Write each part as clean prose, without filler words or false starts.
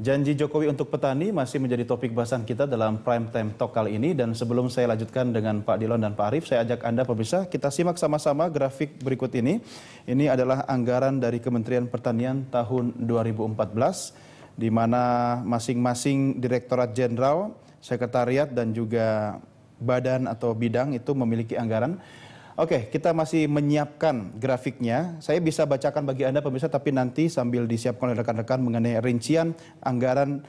Janji Jokowi untuk petani masih menjadi topik bahasan kita dalam Prime Time Talk kali ini. Dan sebelum saya lanjutkan dengan Pak Dilon dan Pak Arief, saya ajak Anda pemirsa, kita simak sama-sama grafik berikut ini. Ini adalah anggaran dari Kementerian Pertanian tahun 2014, di mana masing-masing Direktorat Jenderal, Sekretariat, dan juga badan atau bidang itu memiliki anggaran. Oke, kita masih menyiapkan grafiknya. Saya bisa bacakan bagi Anda pemirsa, tapi nanti sambil disiapkan oleh rekan-rekan mengenai rincian anggaran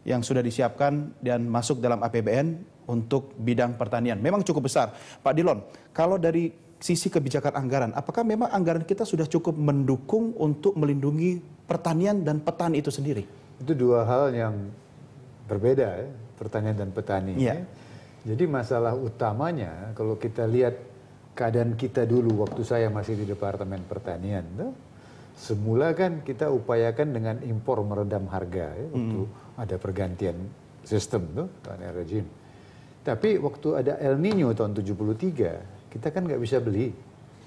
yang sudah disiapkan dan masuk dalam APBN untuk bidang pertanian. Memang cukup besar. Pak Dilon, kalau dari sisi kebijakan anggaran, apakah memang anggaran kita sudah cukup mendukung untuk melindungi pertanian dan petani itu sendiri? Itu dua hal yang berbeda, ya, pertanian dan petani. Ya. Jadi masalah utamanya, kalau kita lihat keadaan kita dulu waktu saya masih di Departemen Pertanian, tuh, semula kan kita upayakan dengan impor meredam harga, ya, waktu ada pergantian sistem tuh, rezim. Tapi waktu ada El Nino tahun 73, kita kan nggak bisa beli.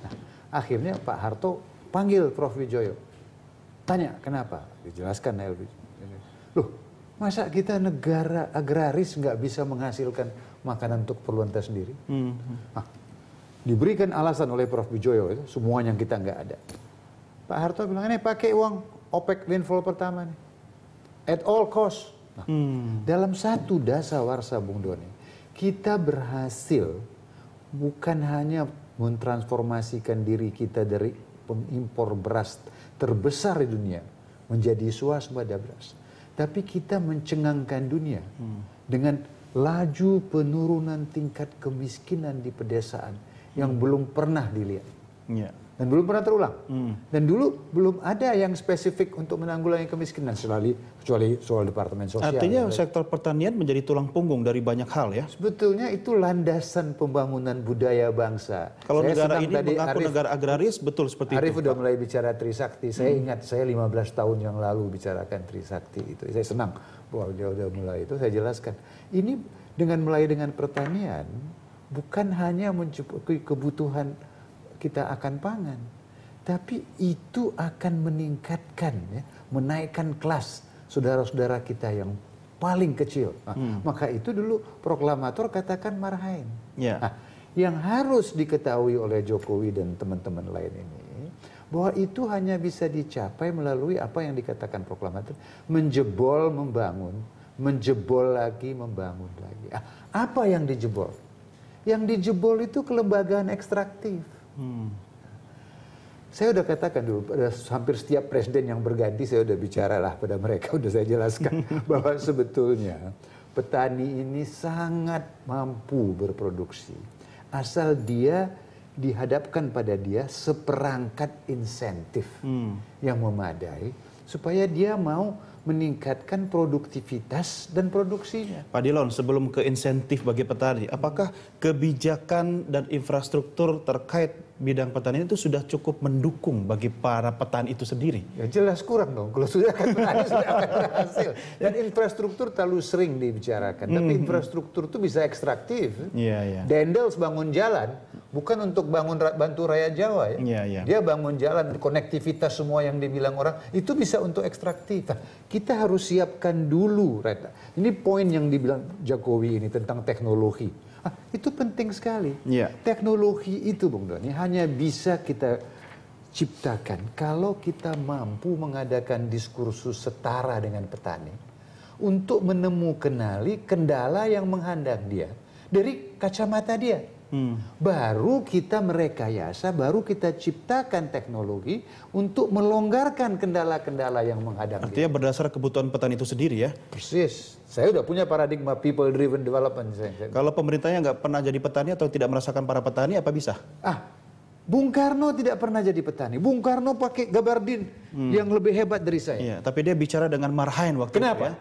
Nah, akhirnya Pak Harto panggil Prof. Wijoyo, tanya kenapa, dijelaskan El Wijoyo. Loh, masa kita negara agraris nggak bisa menghasilkan makanan untuk keperluan kita sendiri? Nah, diberikan alasan oleh Prof. Wijoyo, itu semuanya kita nggak ada. Pak Harto bilang, ini pakai uang OPEC windfall pertama nih, at all cost. Nah, dalam satu dasawarsa Bung Doni, kita berhasil bukan hanya mentransformasikan diri kita dari pengimpor beras terbesar di dunia menjadi swasembada beras, tapi kita mencengangkan dunia dengan laju penurunan tingkat kemiskinan di pedesaan yang belum pernah dilihat, dan belum pernah terulang. Dan dulu belum ada yang spesifik untuk menanggulangi kemiskinan, kecuali soal Departemen Sosial. Artinya sektor pertanian menjadi tulang punggung dari banyak hal, ya? Sebetulnya itu landasan pembangunan budaya bangsa. Kalau negara ini mengaku negara agraris, betul seperti Arief itu. udah mulai bicara Trisakti. Saya ingat, saya 15 tahun yang lalu bicarakan Trisakti itu. Saya senang bahwa dia udah mulai itu. Saya jelaskan. Ini mulai dengan pertanian, bukan hanya mencukupi kebutuhan kita akan pangan, tapi itu akan meningkatkan, ya, menaikkan kelas saudara-saudara kita yang paling kecil. Nah, maka itu dulu proklamator katakan marhain. Nah, yang harus diketahui oleh Jokowi dan teman-teman lain ini, bahwa itu hanya bisa dicapai melalui apa yang dikatakan proklamator, menjebol membangun, menjebol lagi membangun lagi. Apa yang dijebol? Yang dijebol itu kelembagaan ekstraktif. Saya udah katakan dulu, pada hampir setiap presiden yang berganti saya udah bicara lah pada mereka, udah saya jelaskan bahwa sebetulnya petani ini sangat mampu berproduksi asal dia dihadapkan pada dia seperangkat insentif yang memadai supaya dia mau meningkatkan produktivitas dan produksinya. Pak Dilon, sebelum ke insentif bagi petani, apakah kebijakan dan infrastruktur terkait bidang pertanian itu sudah cukup mendukung bagi para petani itu sendiri? Ya jelas kurang dong, kalau sudah akan petani sudah akan berhasil. Dan infrastruktur terlalu sering dibicarakan, tapi infrastruktur itu bisa ekstraktif. Dendels bangun jalan, bukan untuk bantu rakyat Jawa, ya. Dia bangun jalan, konektivitas semua yang dibilang orang, itu bisa untuk ekstraktif. Nah, kita harus siapkan dulu, Reta. Ini poin yang dibilang Jokowi ini tentang teknologi. Itu penting sekali. Teknologi itu, Bung Doni, hanya bisa kita ciptakan kalau kita mampu mengadakan diskursus setara dengan petani untuk menemukan kendala yang menghadang dia dari kacamata dia. Baru kita merekayasa, baru kita ciptakan teknologi untuk melonggarkan kendala-kendala yang menghadang dia. Artinya berdasar kebutuhan petani itu sendiri, ya? Persis. Saya udah punya paradigma people driven development. Kalau pemerintahnya nggak pernah jadi petani atau tidak merasakan para petani, apa bisa? Bung Karno tidak pernah jadi petani. Bung Karno pakai gabardin yang lebih hebat dari saya. Iya, tapi dia bicara dengan marhain waktu itu, ya?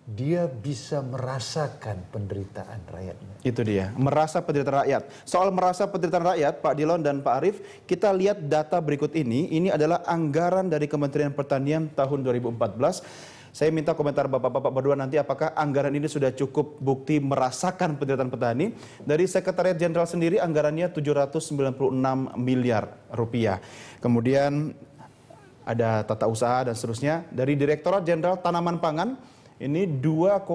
Dia bisa merasakan penderitaan rakyatnya. Itu dia, merasa penderitaan rakyat. Soal merasa penderitaan rakyat, Pak Dilon dan Pak Arief, kita lihat data berikut ini. Ini adalah anggaran dari Kementerian Pertanian tahun 2014. Saya minta komentar Bapak-Bapak berdua nanti apakah anggaran ini sudah cukup bukti merasakan penderitaan petani. Dari Sekretariat Jenderal sendiri anggarannya 796 miliar rupiah. Kemudian ada tata usaha dan seterusnya. Dari Direktorat Jenderal Tanaman Pangan, ini 2,5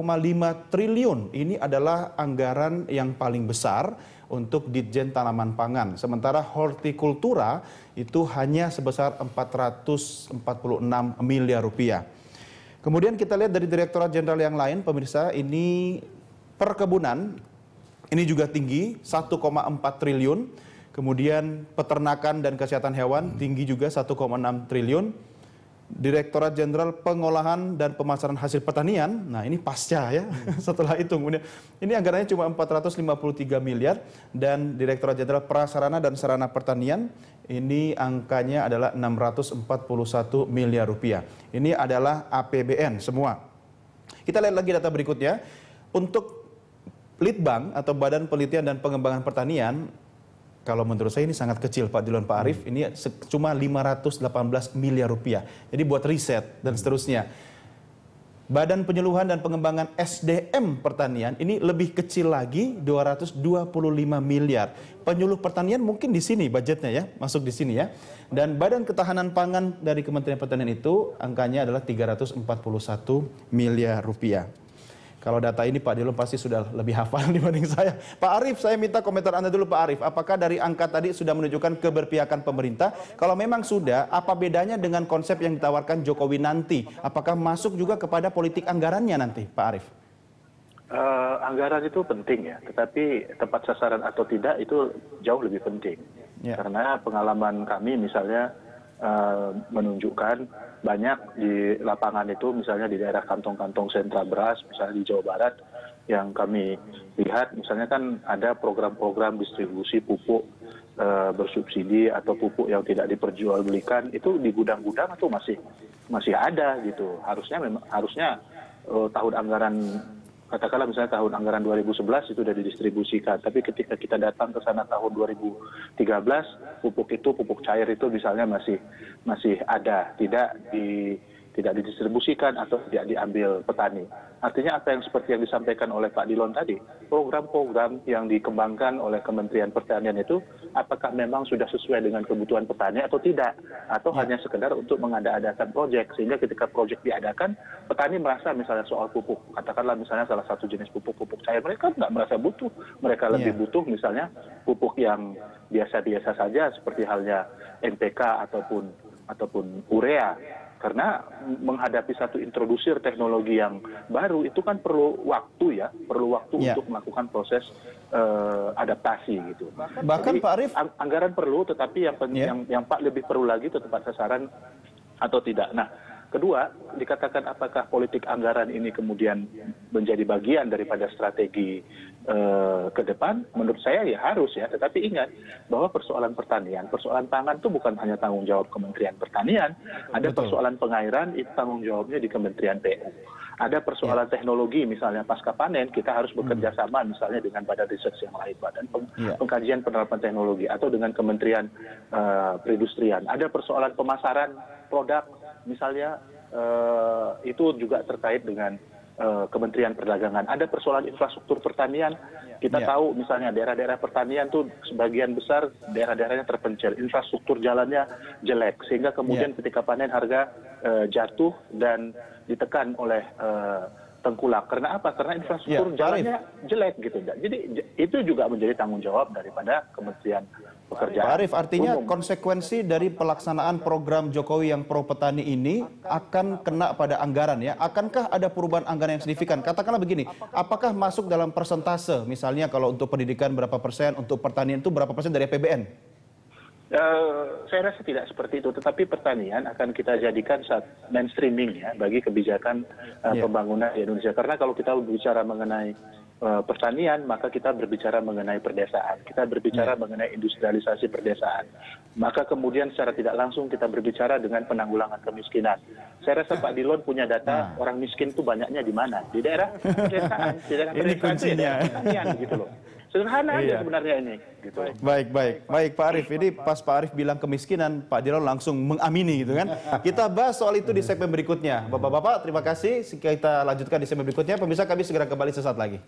triliun. Ini adalah anggaran yang paling besar untuk Ditjen Tanaman Pangan. Sementara hortikultura itu hanya sebesar 446 miliar rupiah. Kemudian kita lihat dari Direktorat Jenderal yang lain, pemirsa, ini perkebunan, ini juga tinggi, 1,4 triliun. Kemudian peternakan dan kesehatan hewan tinggi juga 1,6 triliun. Direktorat Jenderal Pengolahan dan Pemasaran Hasil Pertanian, nah ini pasca ya, setelah itu kemudian ini anggarannya cuma 453 miliar, dan Direktorat Jenderal Prasarana dan Sarana Pertanian ini angkanya adalah 641 miliar rupiah. Ini adalah APBN semua. Kita lihat lagi data berikutnya. Untuk Litbang atau Badan Penelitian dan Pengembangan Pertanian, kalau menurut saya ini sangat kecil Pak Dilon, Pak Arief, ini cuma 518 miliar rupiah. Jadi buat riset dan seterusnya. Badan Penyuluhan dan Pengembangan SDM Pertanian ini lebih kecil lagi, 225 miliar. Penyuluh pertanian mungkin di sini budgetnya ya, masuk di sini ya. Dan Badan Ketahanan Pangan dari Kementerian Pertanian itu angkanya adalah 341 miliar rupiah. Kalau data ini Pak Dilon pasti sudah lebih hafal dibanding saya. Pak Arief, saya minta komentar Anda dulu Pak Arief. Apakah dari angka tadi sudah menunjukkan keberpihakan pemerintah? Kalau memang sudah, apa bedanya dengan konsep yang ditawarkan Jokowi nanti? Apakah masuk juga kepada politik anggarannya nanti Pak Arief? Anggaran itu penting ya, tetapi tepat sasaran atau tidak itu jauh lebih penting. Ya. Karena pengalaman kami misalnya menunjukkan banyak di lapangan itu, misalnya di daerah kantong-kantong sentra beras, misalnya di Jawa Barat, yang kami lihat misalnya kan ada program-program distribusi pupuk bersubsidi atau pupuk yang tidak diperjualbelikan, itu di gudang-gudang atau masih ada gitu. Harusnya tahun anggaran, katakanlah misalnya tahun anggaran 2011 itu sudah didistribusikan, tapi ketika kita datang ke sana tahun 2013, pupuk cair itu misalnya masih ada, tidak didistribusikan atau tidak diambil petani. Artinya apa yang seperti yang disampaikan oleh Pak Dilon tadi, program-program yang dikembangkan oleh Kementerian Pertanian itu apakah memang sudah sesuai dengan kebutuhan petani atau tidak, atau hanya sekedar untuk mengada-adakan proyek, sehingga ketika proyek diadakan petani merasa misalnya soal pupuk, katakanlah misalnya salah satu jenis pupuk cair, mereka nggak merasa butuh, mereka lebih butuh misalnya pupuk yang biasa-biasa saja seperti halnya NPK ataupun urea. Karena menghadapi satu introdusir teknologi yang baru itu kan perlu waktu untuk melakukan proses adaptasi gitu. Bahkan jadi, Pak Arief, anggaran perlu, tetapi yang Pak lebih perlu lagi itu tepat sasaran atau tidak. Nah, kedua, dikatakan apakah politik anggaran ini kemudian menjadi bagian daripada strategi ke depan? Menurut saya ya harus ya, tetapi ingat bahwa persoalan pertanian, persoalan pangan itu bukan hanya tanggung jawab Kementerian Pertanian, ada persoalan pengairan itu tanggung jawabnya di Kementerian PU. Ada persoalan teknologi, misalnya pasca panen, kita harus bekerja sama misalnya dengan badan riset yang lain, badan pengkajian penerapan teknologi, atau dengan Kementerian Perindustrian. Ada persoalan pemasaran produk, misalnya itu juga terkait dengan Kementerian Perdagangan. Ada persoalan infrastruktur pertanian. Kita tahu misalnya daerah-daerah pertanian tuh sebagian besar daerah-daerahnya terpencil, infrastruktur jalannya jelek, sehingga kemudian ketika panen harga jatuh dan ditekan oleh tengkulak. Karena apa? Karena infrastruktur jalannya jelek gitu. Jadi itu juga menjadi tanggung jawab daripada Kementerian Pekerjaan. Pak Arief, artinya konsekuensi dari pelaksanaan program Jokowi yang pro petani ini akan kena pada anggaran ya. Akankah ada perubahan anggaran yang signifikan? Katakanlah begini, apakah masuk dalam persentase? Misalnya kalau untuk pendidikan berapa persen, untuk pertanian itu berapa persen dari APBN? Saya rasa tidak seperti itu, tetapi pertanian akan kita jadikan mainstreaming ya bagi kebijakan pembangunan di Indonesia. Karena kalau kita berbicara mengenai pertanian, maka kita berbicara mengenai perdesaan, kita berbicara mengenai industrialisasi perdesaan, maka kemudian secara tidak langsung kita berbicara dengan penanggulangan kemiskinan. Saya rasa Pak Dilon punya data orang miskin itu banyaknya di mana? Di daerah perdesaan, di daerah perdesaan itu ya daerah pertanian gitu loh. Sederhana aja sebenarnya ini. Gitu. Baik Pak Arief. Ini pas Pak Arief bilang kemiskinan, Pak Dilon langsung mengamini gitu kan. Kita bahas soal itu di segmen berikutnya. Bapak-bapak, terima kasih. Kita lanjutkan di segmen berikutnya. Pemirsa, kami segera kembali sesaat lagi.